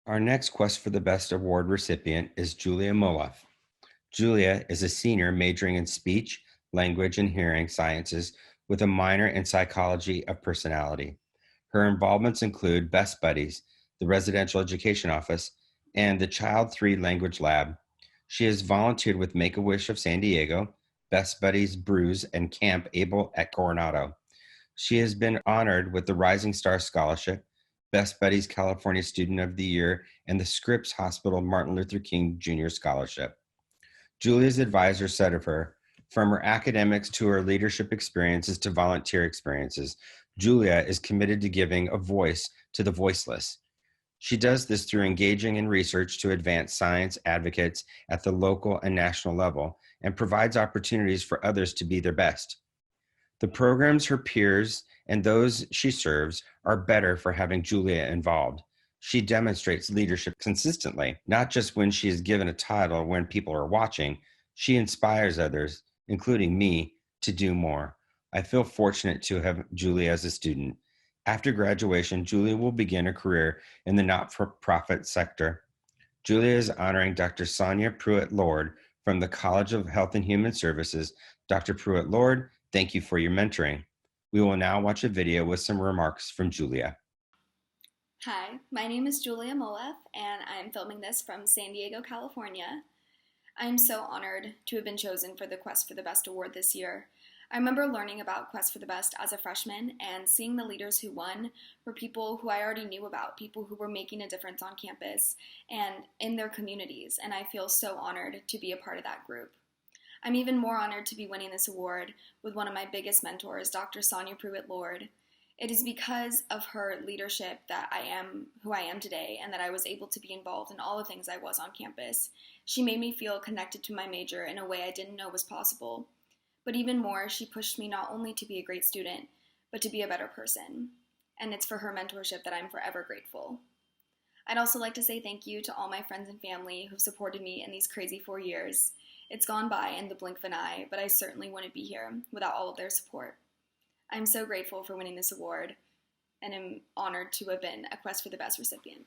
Our next Quest for the Best Award recipient is Julia Moluf. Julia is a senior majoring in speech, language, and hearing sciences with a minor in psychology of personality. Her involvements include Best Buddies, the Residential Education Office, and the Child 3 Language Lab. She has volunteered with Make a Wish of San Diego, Best Buddies Brews, and Camp Able at Coronado. She has been honored with the Rising Star Scholarship, Best Buddies California Student of the Year, and the Scripps Hospital Martin Luther King Jr. Scholarship. Julia's advisor said of her, from her academics to her leadership experiences to volunteer experiences, Julia is committed to giving a voice to the voiceless. She does this through engaging in research to advance science advocates at the local and national level and provides opportunities for others to be their best. The programs her peers and those she serves are better for having Julia involved. She demonstrates leadership consistently, not just when she is given a title when people are watching. She inspires others, including me, to do more. I feel fortunate to have Julia as a student. After graduation, Julia will begin a career in the not-for-profit sector. Julia is honoring Dr. Sonia Pruitt-Lord from the College of Health and Human Services. Dr. Pruitt-Lord, thank you for your mentoring. We will now watch a video with some remarks from Julia. Hi, my name is Julia Moluf, and I'm filming this from San Diego, California. I'm so honored to have been chosen for the Quest for the Best award this year. I remember learning about Quest for the Best as a freshman, and seeing the leaders who won were people who I already knew about, people who were making a difference on campus and in their communities, and I feel so honored to be a part of that group. I'm even more honored to be winning this award with one of my biggest mentors, Dr. Sonia Pruitt-Lord. It is because of her leadership that I am who I am today and that I was able to be involved in all the things I was on campus. She made me feel connected to my major in a way I didn't know was possible. But even more, she pushed me not only to be a great student, but to be a better person. And it's for her mentorship that I'm forever grateful. I'd also like to say thank you to all my friends and family who've supported me in these crazy 4 years. It's gone by in the blink of an eye, but I certainly wouldn't be here without all of their support. I'm so grateful for winning this award and am honored to have been a Quest for the Best recipient.